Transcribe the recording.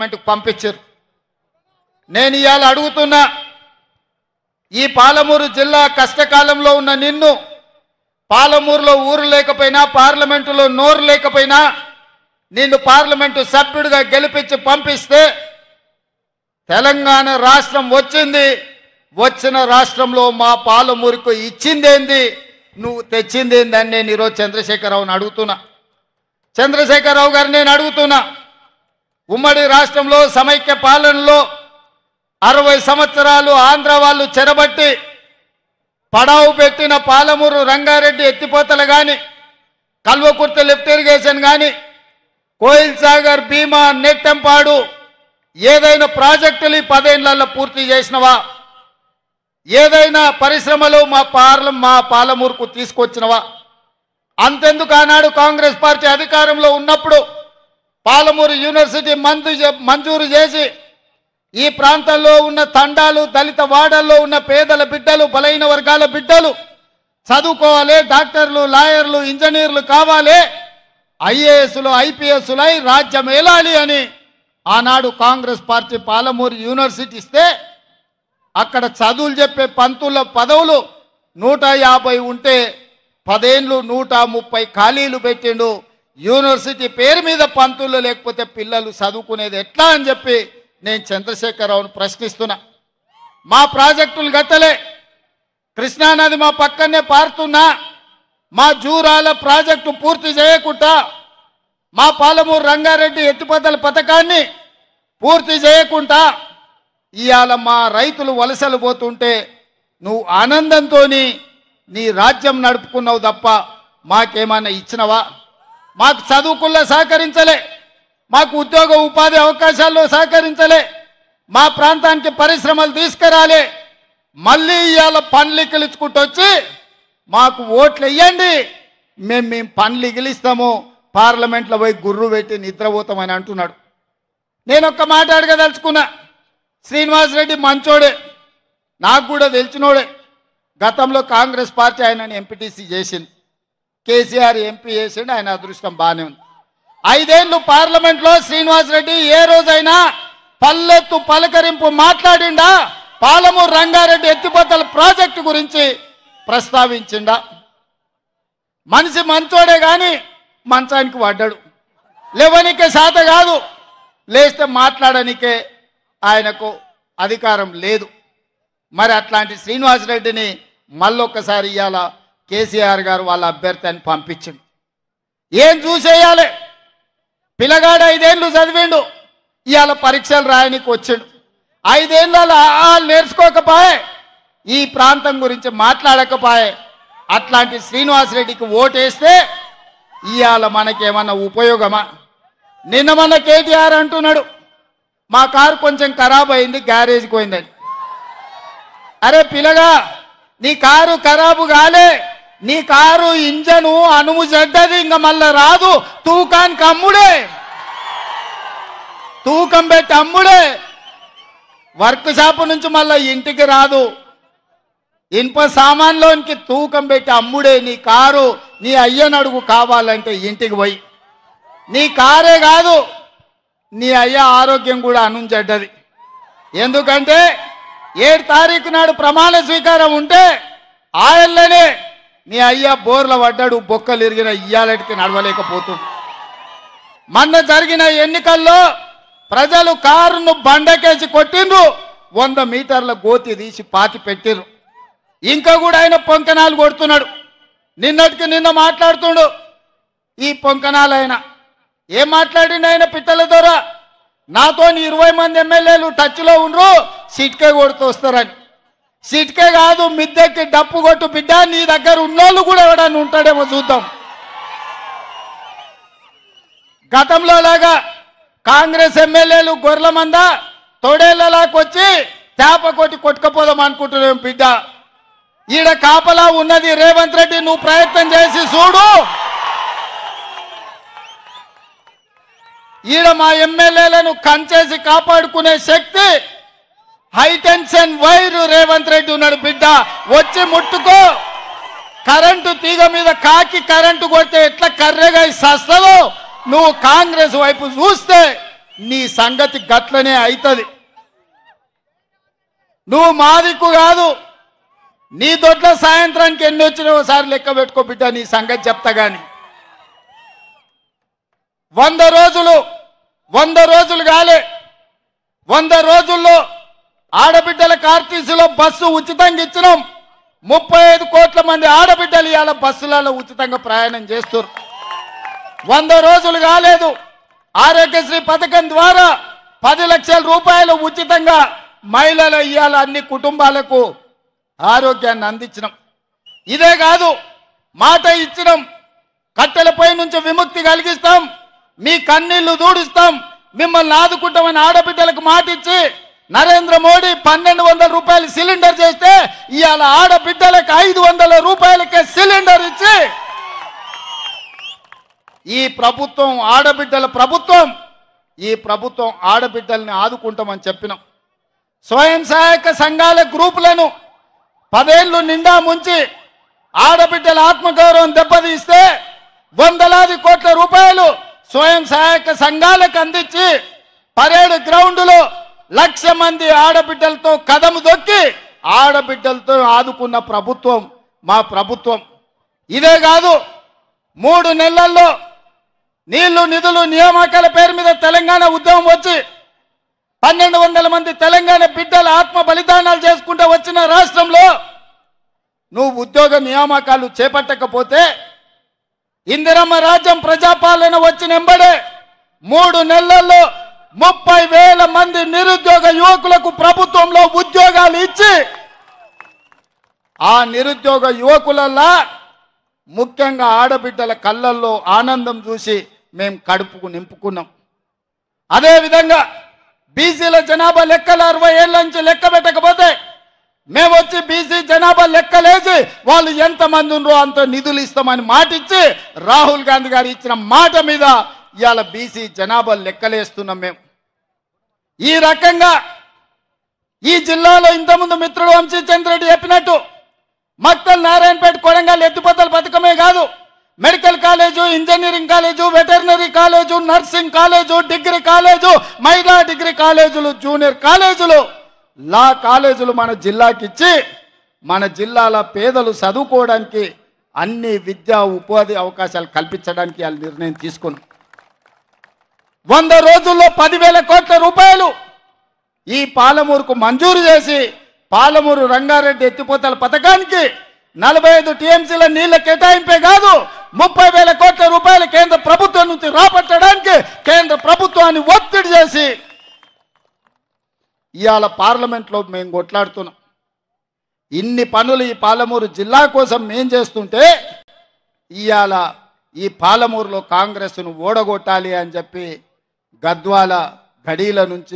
డిపార్ట్మెంట్కి పంపించారు. నేను ఇవాళ అడుగుతున్నా, ఈ పాలమూరు జిల్లా కష్టకాలంలో ఉన్న నిన్ను, పాలమూరులో ఊరు లేకపోయినా పార్లమెంటులో నోరు లేకపోయినా నిన్ను పార్లమెంటు సభ్యుడిగా గెలిపించి పంపిస్తే తెలంగాణ రాష్ట్రం వచ్చింది. వచ్చిన రాష్ట్రంలో మా పాలమూరుకు ఇచ్చిందేంది, నువ్వు తెచ్చిందేంది అని నేను ఈరోజు చంద్రశేఖరరావుని అడుగుతున్నా. చంద్రశేఖరరావు గారు నేను అడుగుతున్నా, ఉమ్మడి రాష్ట్రంలో సమైక్య పాలనలో 60 సంవత్సరాలు ఆంధ్ర వాళ్ళు చెరబట్టి పడావు పెట్టిన పాలమూరు రంగారెడ్డి ఎత్తిపోతలు కానీ, కల్వకుర్తి లిఫ్ట్ ఇరిగేషన్ కానీ, కోయిల్ సాగర్, భీమా, నెట్టెంపాడు ఏదైనా ప్రాజెక్టులు 10 ఏళ్లలో పూర్తి చేసినవా? ఏదైనా పరిశ్రమలు మా పాలమూరుకు తీసుకొచ్చినవా? అంతెందుకు ఆనాడు కాంగ్రెస్ పార్టీ అధికారంలో ఉన్నప్పుడు పాలమూరు యూనివర్సిటీ మంజూరు చేసి ఈ ప్రాంతాల్లో ఉన్న తండాలు, దళిత వాడల్లో ఉన్న పేదల బిడ్డలు, బలైన వర్గాల బిడ్డలు చదువుకోవాలి, డాక్టర్లు, లాయర్లు, ఇంజనీర్లు కావాలి, ఐఏఎస్లు, ఐపీఎస్లు అయి రాజ్యం ఏలాలి అని ఆనాడు కాంగ్రెస్ పార్టీ పాలమూరు యూనివర్సిటీ ఇస్తే అక్కడ చదువులు చెప్పే పంతుల పదవులు 150 ఉంటే 10 ఏళ్ళు 130 ఖాళీలు పెట్టిండు. యూనివర్సిటీ పేరు మీద పంతులు లేకపోతే పిల్లలు చదువుకునేది ఎట్లా అని చెప్పి నేను చంద్రశేఖరరావును ప్రశ్నిస్తున్నా. మా ప్రాజెక్టులు గట్టలే, కృష్ణానది మా పక్కనే పారుతున్నా, మా జూరాల ప్రాజెక్టు పూర్తి చేయకుండా, మా పాలమూరు రంగారెడ్డి ఎత్తిపోతల పథకాన్ని పూర్తి చేయకుండా ఇవాళ మా రైతులు వలసలు పోతుంటే నువ్వు ఆనందంతో నీ రాజ్యం నడుపుకున్నావు తప్ప మాకేమన్నా ఇచ్చినవా? మాకు చదువుకుల్లో సహకరించలే, మాకు ఉద్యోగ ఉపాధి అవకాశాల్లో సహకరించలే, మా ప్రాంతానికి పరిశ్రమలు తీసుకురాలే. మళ్ళీ ఇవాళ పనులు ఇగిలించుకుంటూ వచ్చి మాకు ఓట్లు వేయండి, మేము పనులు ఇగిలిస్తాము, పార్లమెంట్లో పోయి గుర్రు పెట్టి నిద్రపోతామని అంటున్నాడు. నేను ఒక్క మాట అడగదలుచుకున్నా. శ్రీనివాసరెడ్డి మంచోడే, నాకు కూడా తెలిసినోడే. గతంలో కాంగ్రెస్ పార్టీ ఆయనని ఎంపీటీసీ చేసింది, కేసీఆర్ ఎంపీ చేసిండు, ఆయన అదృష్టం బాగానే ఉంది. 5 ఏళ్ళు పార్లమెంట్లో శ్రీనివాసరెడ్డి ఏ రోజైనా పల్లెత్తు పలకరింపు మాట్లాడిండా? పాలమూరు రంగారెడ్డి ఎత్తిపోతల ప్రాజెక్టు గురించి ప్రస్తావించిండా? మనిషి మంచోడే కానీ మంచానికి పడ్డాడు. లేవనికే శాత కాదు, లేస్తే మాట్లాడనికే ఆయనకు అధికారం లేదు. మరి అట్లాంటి శ్రీనివాసరెడ్డిని మళ్ళొక్కసారి ఇవాళ కేసీఆర్ గారు వాళ్ళ అభ్యర్థి అని పంపించిండు. ఏం చూసేయాలి? పిల్లగాడు 5 ఏళ్ళు చదివిండు, ఇవాళ పరీక్షలు రాయనికి వచ్చిండు. 5 ఏళ్ళలో నేర్చుకోకపోయే, ఈ ప్రాంతం గురించి మాట్లాడకపోయే. అట్లాంటి శ్రీనివాసరెడ్డికి ఓటేస్తే ఇవాళ మనకేమన్నా ఉపయోగమా? నిన్న మన కేటీఆర్ అంటున్నాడు, మా కారు కొంచెం ఖరాబ్ అయింది, గ్యారేజ్కి పోయిందని. అరే పిల్లగా, నీ కారు ఖరాబు కాలే, నీ కారు ఇంజను అనుము చెడ్డది, ఇంకా మళ్ళా రాదు. తూకానికి అమ్ముడే, తూకం పెట్టి అమ్ముడే, వర్క్ షాప్ నుంచి మళ్ళా ఇంటికి రాదు. ఇనుప సామాన్లోనికి తూకం పెట్టి అమ్ముడే. నీ కారు నీ అయ్యనడుగు కావాలంటే ఇంటికి పోయి. నీ కారే కాదు, నీ అయ్య ఆరోగ్యం కూడా అనుంచెడ్డది. ఎందుకంటే 7 తారీఖు నాడు ప్రమాణ స్వీకారం ఉంటే ఆయనలోనే నీ అయ్య బోర్ల పడ్డాడు, బొక్కలు ఇరిగిన ఇయ్యాలటికి నడవలేకపోతుంది. మొన్న జరిగిన ఎన్నికల్లో ప్రజలు కారును బండకేసి కొట్టిండ్రు, 100 మీటర్ల గోతి తీసి పాతి పెట్టిర్రు. ఇంకా కూడా ఆయన పొంకనాలు కొడుతున్నాడు. నిన్నటికి నిన్న మాట్లాడుతుండు ఈ పొంకనాలు. ఆయన ఏం మాట్లాడిండు? ఆయన పిట్టల ద్వారా నాతో 20 మంది ఎమ్మెల్యేలు టచ్లో ఉండ్రు, సిట్కే కొడుతూ వస్తారని. సిట్కే కాదు, మిద్దెక్కి డప్పు కొట్టు బిడ్డ, నీ దగ్గర ఉన్నోళ్ళు కూడా ఎవడన్నా ఉంటాడేమో చూద్దాం. గతంలో లాగా కాంగ్రెస్ ఎమ్మెల్యేలు గొర్రెల మంద తొడేళ్లలాకొచ్చి చేప కొట్టి కొట్టుకపోదాం అనుకుంటున్నాం బిడ్డ. ఈడ కాపలా ఉన్నది రేవంత్ రెడ్డి, నువ్వు ప్రయత్నం చేసి చూడు. ఈడ మా ఎమ్మెల్యేలను కంచేసి కాపాడుకునే శక్తి హైటెన్షన్ వైర్ రేవంత్ రెడ్డి ఉన్నాడు బిడ్డ. వచ్చి ముట్టుకో. కరెంటు తీగ మీద కాకి కరెంటు కొడితే ఎట్లా కర్రెగా సస్తదో, నువ్వు కాంగ్రెస్ వైపు చూస్తే నీ సంగతి గట్లనే అవుతుంది. నువ్వు మా దిక్కు కాదు, నీ దొడ్ల సాయంత్రానికి ఎన్ని వచ్చినా ఒకసారి లెక్క పెట్టుకో బిడ్డ, నీ సంగతి చెప్తా గాని. 100 రోజులు కాలే, 100 రోజుల్లో ఆడబిడ్డలకు ఆర్టీసీలో బస్సు ఉచితంగా ఇచ్చినాం. 35 కోట్ల మంది ఆడబిడ్డలు ఇవాళ బస్సులలో ఉచితంగా ప్రయాణం చేస్తారు. 100 రోజులు కాలేదు, ఆరోగ్యశ్రీ పథకం ద్వారా 10 లక్షల రూపాయలు ఉచితంగా మహిళలు ఇవాళ అన్ని కుటుంబాలకు ఆరోగ్యాన్ని అందించినాం. ఇదే కాదు, మాట ఇచ్చినాం, కట్టెలపై నుంచి విముక్తి కలిగిస్తాం, మీ కన్నీళ్లు దూడిస్తాం, మిమ్మల్ని ఆదుకుంటామని ఆడబిడ్డలకు మాట ఇచ్చి నరేంద్ర మోడీ 1200 రూపాయలు సిలిండర్ చేస్తే ఇవాళ ఆడబిడ్డలకు 500 రూపాయలకే సిలిండర్ ఇచ్చి ఈ ప్రభుత్వం ఆడబిడ్డల ప్రభుత్వం, ఈ ప్రభుత్వం ఆడబిడ్డల్ని ఆదుకుంటామని చెప్పినాం. స్వయం సహాయక సంఘాల గ్రూపులను 10 ఏళ్లు నిండా ముంచి ఆడబిడ్డల ఆత్మగౌరవం దెబ్బతీస్తే వందలాది కోట్ల రూపాయలు స్వయం సహాయక సంఘాలకు అందించి పరేడ్ గ్రౌండ్లో 1,00,000 మంది ఆడబిడ్డలతో కదము దొక్కి ఆడబిడ్డలతో ఆదుకున్న ప్రభుత్వం మా ప్రభుత్వం. ఇదే కాదు, 3 నెలల్లో నీళ్లు నిధులు నియామకాల పేరు మీద తెలంగాణ ఉద్యమం వచ్చి 1,200 మంది తెలంగాణ బిడ్డల ఆత్మ బలిదానాలు చేసుకుంటూ వచ్చిన రాష్ట్రంలో నువ్వు ఉద్యోగ నియామకాలు చేపట్టకపోతే ఇందిరమ్మ రాజ్యం ప్రజాపాలన వచ్చిన ఎంబడే 3 నెలల్లో 30,000 మంది నిరుద్యోగ యువకులకు ప్రభుత్వంలో ఉద్యోగాలు ఇచ్చి ఆ నిరుద్యోగ యువకులల్లా ముఖ్యంగా ఆడబిడ్డల కళ్ళల్లో ఆనందం చూసి మేము కడుపుకు నింపుకున్నాం. అదేవిధంగా బీసీల జనాభా లెక్కలు 60 ఏళ్ల నుంచి లెక్క పెట్టకపోతే మేము వచ్చి బీసీ జనాభా లెక్కలేసి వాళ్ళు ఎంతమంది ఉన్నారో అంత నిధులు ఇస్తామని మాట ఇచ్చి రాహుల్ గాంధీ గారు ఇచ్చిన మాట మీద ఇవాళ బీసీ జనాభా లెక్కలేస్తున్నాం మేము. ఈ రకంగా ఈ జిల్లాలో ఇంతకుముందు మిత్రుడు వంశీచంద్రెడ్డి చెప్పినట్టు మక్తల్ నారాయణపేట కొడంగల్ ఎత్తిపోతల పథకమే కాదు, medical college, engineering college, veterinary college, nursing college, degree college, మహిళా డిగ్రీ కాలేజీలు, జూనియర్ కాలేజీలు, లా కాలేజీలు మన జిల్లాకి ఇచ్చి మన జిల్లాల పేదలు చదువుకోవడానికి అన్ని విద్యా ఉపాధి అవకాశాలు కల్పించడానికి వాళ్ళు నిర్ణయం తీసుకున్నాం. 100 రోజుల్లో 10,000 కోట్ల రూపాయలు ఈ పాలమూరుకు మంజూరు చేసి పాలమూరు రంగారెడ్డి ఎత్తిపోతల పథకానికి 45 టీఎంసీల నీళ్ల కేటాయింపే కాదు 30,000 కోట్ల రూపాయలు కేంద్ర ప్రభుత్వం నుంచి రాబట్టడానికి కేంద్ర ప్రభుత్వాన్ని ఒత్తిడి చేసి ఇవాళ పార్లమెంట్లో మేము కొట్లాడుతున్నాం. ఇన్ని పనులు ఈ పాలమూరు జిల్లా కోసం మేం చేస్తుంటే ఇవాళ ఈ పాలమూరులో కాంగ్రెస్ను ఓడగొట్టాలి అని చెప్పి గద్వాల గడీల నుంచి